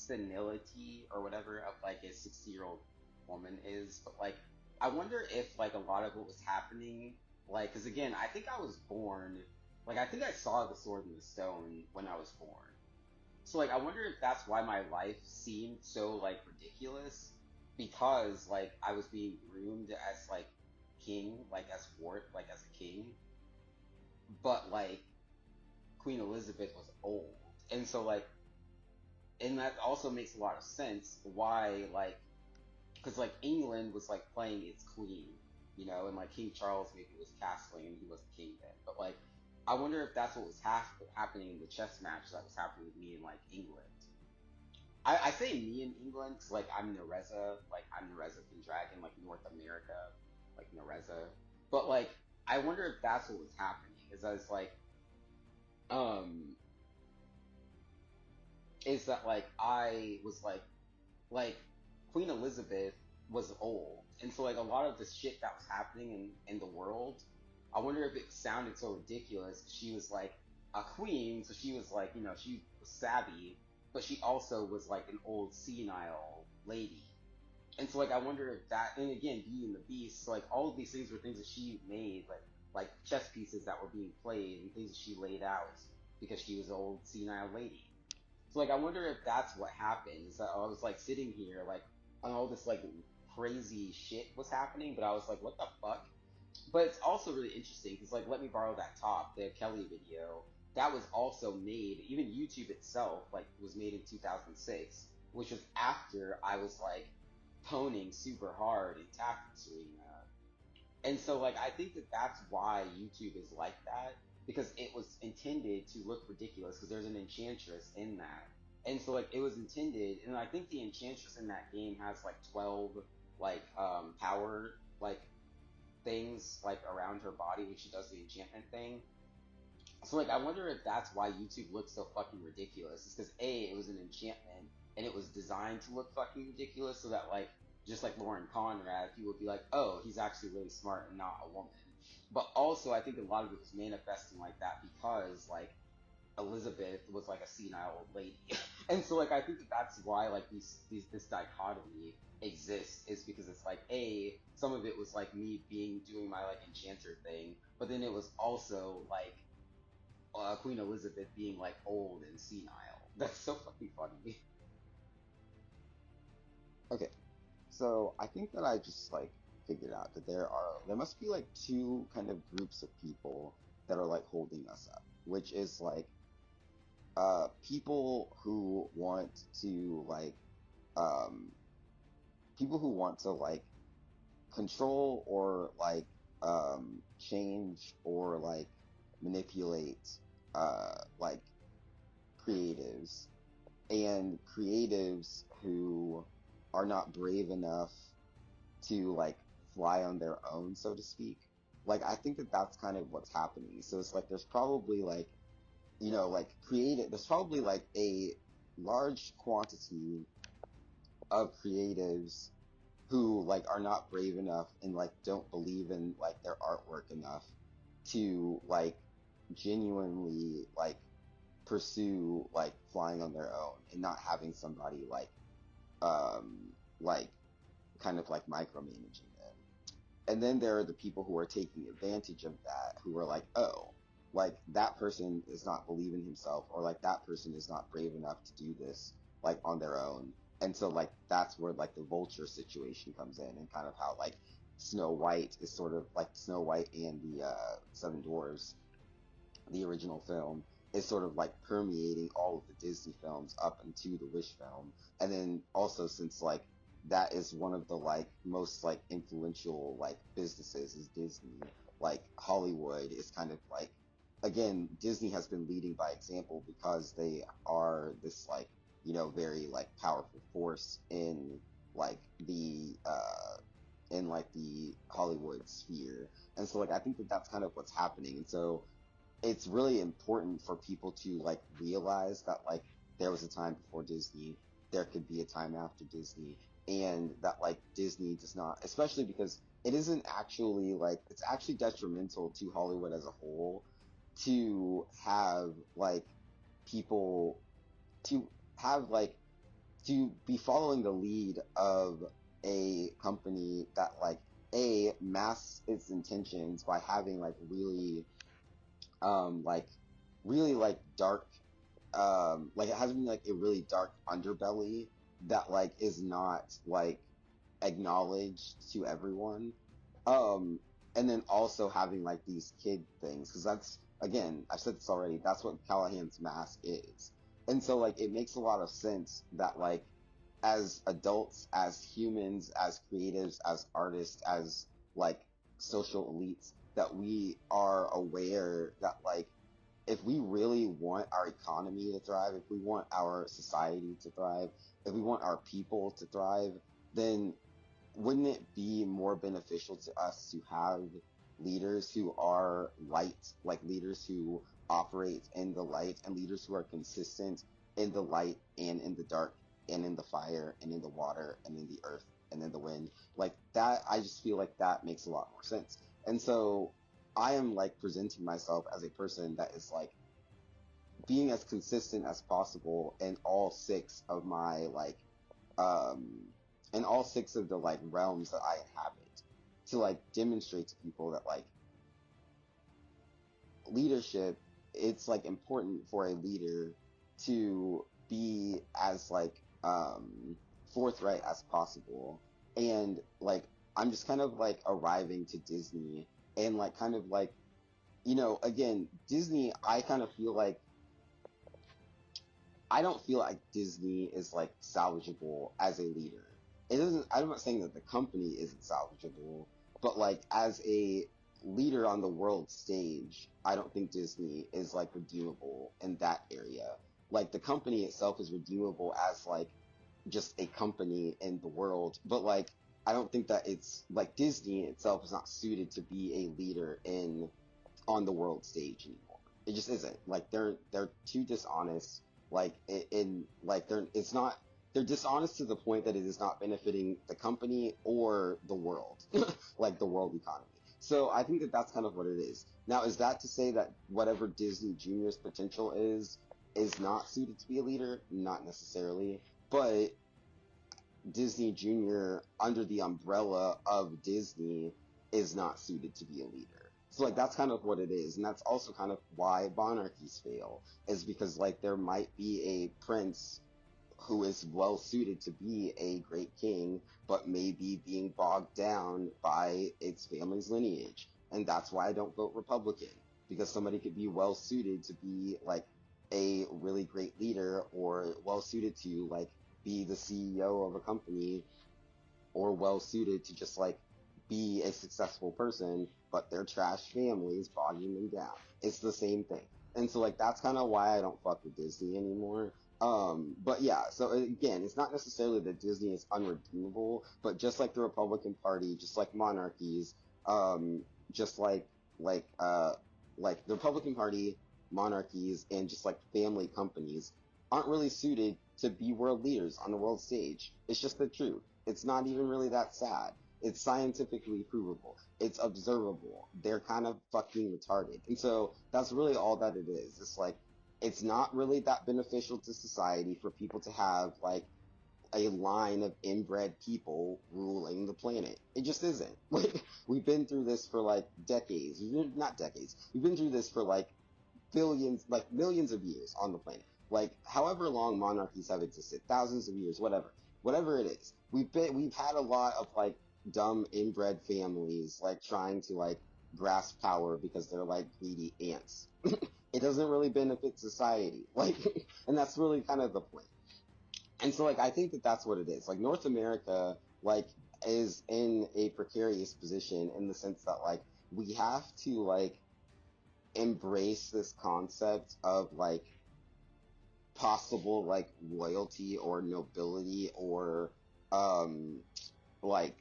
senility or whatever of like a 60-year-old woman is, but like I wonder if like a lot of what was happening, like, because again, I think I was born, like I think I saw the Sword in the Stone when I was born. So like I wonder if that's why my life seemed so like ridiculous because like I was being groomed as like king, like as Wart, like as a king, but like Queen Elizabeth was old. And so like and that also makes a lot of sense why like because like England was like playing its queen, and like King Charles maybe was castling and he was the king then. But like I wonder if that's what was happening in the chess match that was happening with me in like England. I say me in England because like I'm Nereza Pendragon, like North America, like Nereza. But like I wonder if that's what was happening. Is I was um, is that like I was like Queen Elizabeth was old, and so like a lot of the shit that was happening in the world, I wonder if it sounded so ridiculous because she was like a queen, so she was like she was savvy, but she also was like an old senile lady, and so like I wonder if that, and again, Beauty and the Beast, so like all of these things were things that she made, like chess pieces that were being played and things that she laid out because she was an old senile lady. So like I wonder if that's what happened. Is that I was like sitting here like and all this like crazy shit was happening, but I was like, what the fuck? But it's also really interesting because like Let Me Borrow That Top, the Kelly video, that was also made, even YouTube itself, like was made in 2006, which was after I was like toning super hard in Tactics Arena. And so, like, I think that that's why YouTube is like that because it was intended to look ridiculous because there's an enchantress in that. And so, like, it was intended, and I think the enchantress in that game has like 12 like power like things like around her body when she does the enchantment thing. So like I wonder if that's why YouTube looks so fucking ridiculous. It's because A, it was an enchantment and it was designed to look fucking ridiculous so that like just like Lauren Conrad, people would be like, oh, he's actually really smart and not a woman. But also I think a lot of it was manifesting like that because like Elizabeth was like a senile old lady. And so like I think that that's why like this dichotomy exists is because it's like A, some of it was like me being doing my like enchanter thing, but then it was also like Queen Elizabeth being like old and senile. That's so fucking funny. Okay, so I think that I just like figured out that there must be like two kind of groups of people that are like holding us up, which is like people who want to um people who want to like control or change or like manipulate like creatives, and creatives who are not brave enough to like fly on their own, so to speak. Like I think that that's kind of what's happening. So it's like there's probably like like creative there's probably like a large quantity of creatives who like are not brave enough and like don't believe in like their artwork enough to like genuinely like pursue like flying on their own and not having somebody like kind of like micromanaging them. And then there are the people who are taking advantage of that, who are like, oh, like that person is not believing himself, or like that person is not brave enough to do this like on their own. And so like that's where like the vulture situation comes in, and kind of how like Snow White is sort of like Snow White and the Seven Dwarfs, the original film, is sort of like permeating all of the Disney films up into the Wish film. And then also, since like that is one of the like most like influential like businesses is Disney, like Hollywood is kind of like, again, Disney has been leading by example because they are this like very like powerful force in like the Hollywood sphere. And so like I think that that's kind of what's happening. And so it's really important for people to like realize that like there was a time before Disney, there could be a time after Disney, and that like Disney does not, especially because it isn't actually like it's actually detrimental to Hollywood as a whole to have like people to have like to be following the lead of a company that like a masks its intentions by having like like really like dark like it has been like a really dark underbelly that like is not like acknowledged to everyone. Um, and then also having like these kid things, because that's again, I've said this already, that's what Callahan's mask is. And so like it makes a lot of sense that like as adults, as humans, as creatives, as artists, as like social elites, that we are aware that like if we really want our economy to thrive, if we want our society to thrive, if we want our people to thrive, then wouldn't it be more beneficial to us to have leaders who are light, like leaders who operate in the light and leaders who are consistent in the light and in the dark and in the fire and in the water and in the earth and in the wind? Like that, I just feel like that makes a lot more sense. And so I am like presenting myself as a person that is like being as consistent as possible in all six of my like um in all six of the like realms that I inhabit, to like demonstrate to people that like leadership, it's like important for a leader to be as like forthright as possible. And like I'm just kind of like arriving to Disney and like kind of like, again, Disney, I kind of feel like I don't feel like Disney is like salvageable as a leader. It doesn't. I'm not saying that the company isn't salvageable, but like as a leader on the world stage, I don't think Disney is like redeemable in that area. Like the company itself is redeemable as like just a company in the world, but like I don't think that it's like Disney itself is not suited to be a leader in on the world stage anymore. It just isn't. Like they're too dishonest. Like in like they're it's not they're dishonest to the point that it is not benefiting the company or the world, like the world economy. So I think that that's kind of what it is. Now, is that to say that whatever Disney Junior's potential is not suited to be a leader? Not necessarily, but Disney Junior under the umbrella of Disney is not suited to be a leader. So like that's kind of what it is, and that's also kind of why monarchies fail, is because like there might be a prince who is well suited to be a great king, but maybe being bogged down by its family's lineage. And that's why I don't vote Republican, because somebody could be well suited to be like a really great leader, or well suited to like be the CEO of a company, or well suited to just like be a successful person, but their trash family is bogging them down. It's the same thing. And so like that's kind of why I don't fuck with Disney anymore. But yeah, so again, it's not necessarily that Disney is unredeemable, but just like the Republican Party, just like monarchies, just like like the Republican Party, monarchies, and just like family companies aren't really suited to be world leaders on the world stage. It's just the truth. It's not even really that sad. It's scientifically provable. It's observable. They're kind of fucking retarded. And so that's really all that it is. It's like, it's not really that beneficial to society for people to have like a line of inbred people ruling the planet. It just isn't. Like, we've been through this for like decades. Not decades. We've been through this for like billions, like millions of years on the planet. Like however long monarchies have existed, thousands of years, whatever it is. We've had a lot of like dumb inbred families like trying to like grasp power because they're like greedy ants. It doesn't really benefit society. Like, and that's really kind of the point. And so like I think that that's what it is. Like North America like is in a precarious position in the sense that like we have to like embrace this concept of like possible like royalty or nobility or um like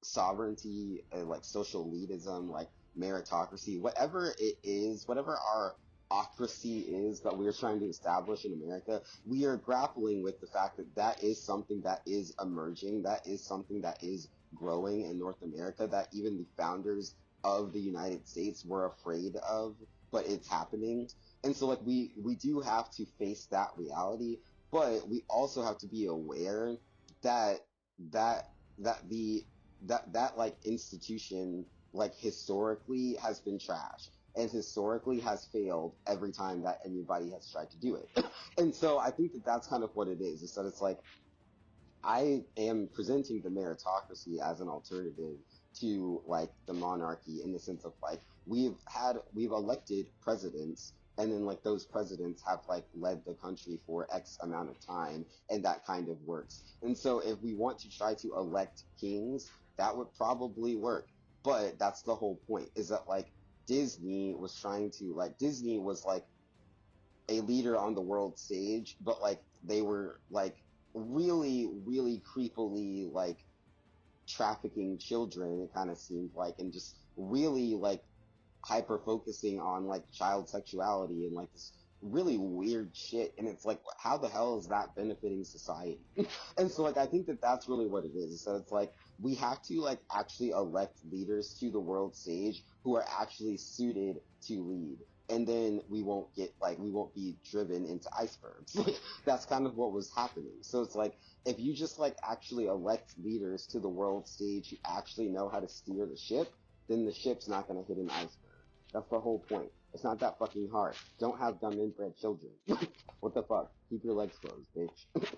sovereignty, like social elitism, like meritocracy, whatever it is, whatever our ocracy is that we're trying to establish in America, we are grappling with the fact that that is something that is emerging, that is something that is growing in North America, that even the founders of the United States were afraid of, but it's happening. And so like we do have to face that reality, but we also have to be aware that that that the that like institution like historically has been trash and historically has failed every time that anybody has tried to do it. And so I think that that's kind of what it is that it's like I am presenting the meritocracy as an alternative to like the monarchy in the sense of like we've elected presidents and then like those presidents have like led the country for X amount of time and that kind of works. And so if we want to try to elect kings, that would probably work. But that's the whole point is that like Disney was like a leader on the world stage, but like they were like really, really creepily like trafficking children, it kind of seemed like, and just really like hyper focusing on like child sexuality and like this really weird shit. And it's like, how the hell is that benefiting society? And so like, I think that that's really what it is. So it's like, we have to like actually elect leaders to the world stage who are actually suited to lead. And then we won't be driven into icebergs. Like, that's kind of what was happening. So it's like, if you just like actually elect leaders to the world stage who actually know how to steer the ship, then the ship's not going to hit an iceberg. That's the whole point. It's not that fucking hard. Don't have dumb inbred children. What the fuck? Keep your legs closed, bitch.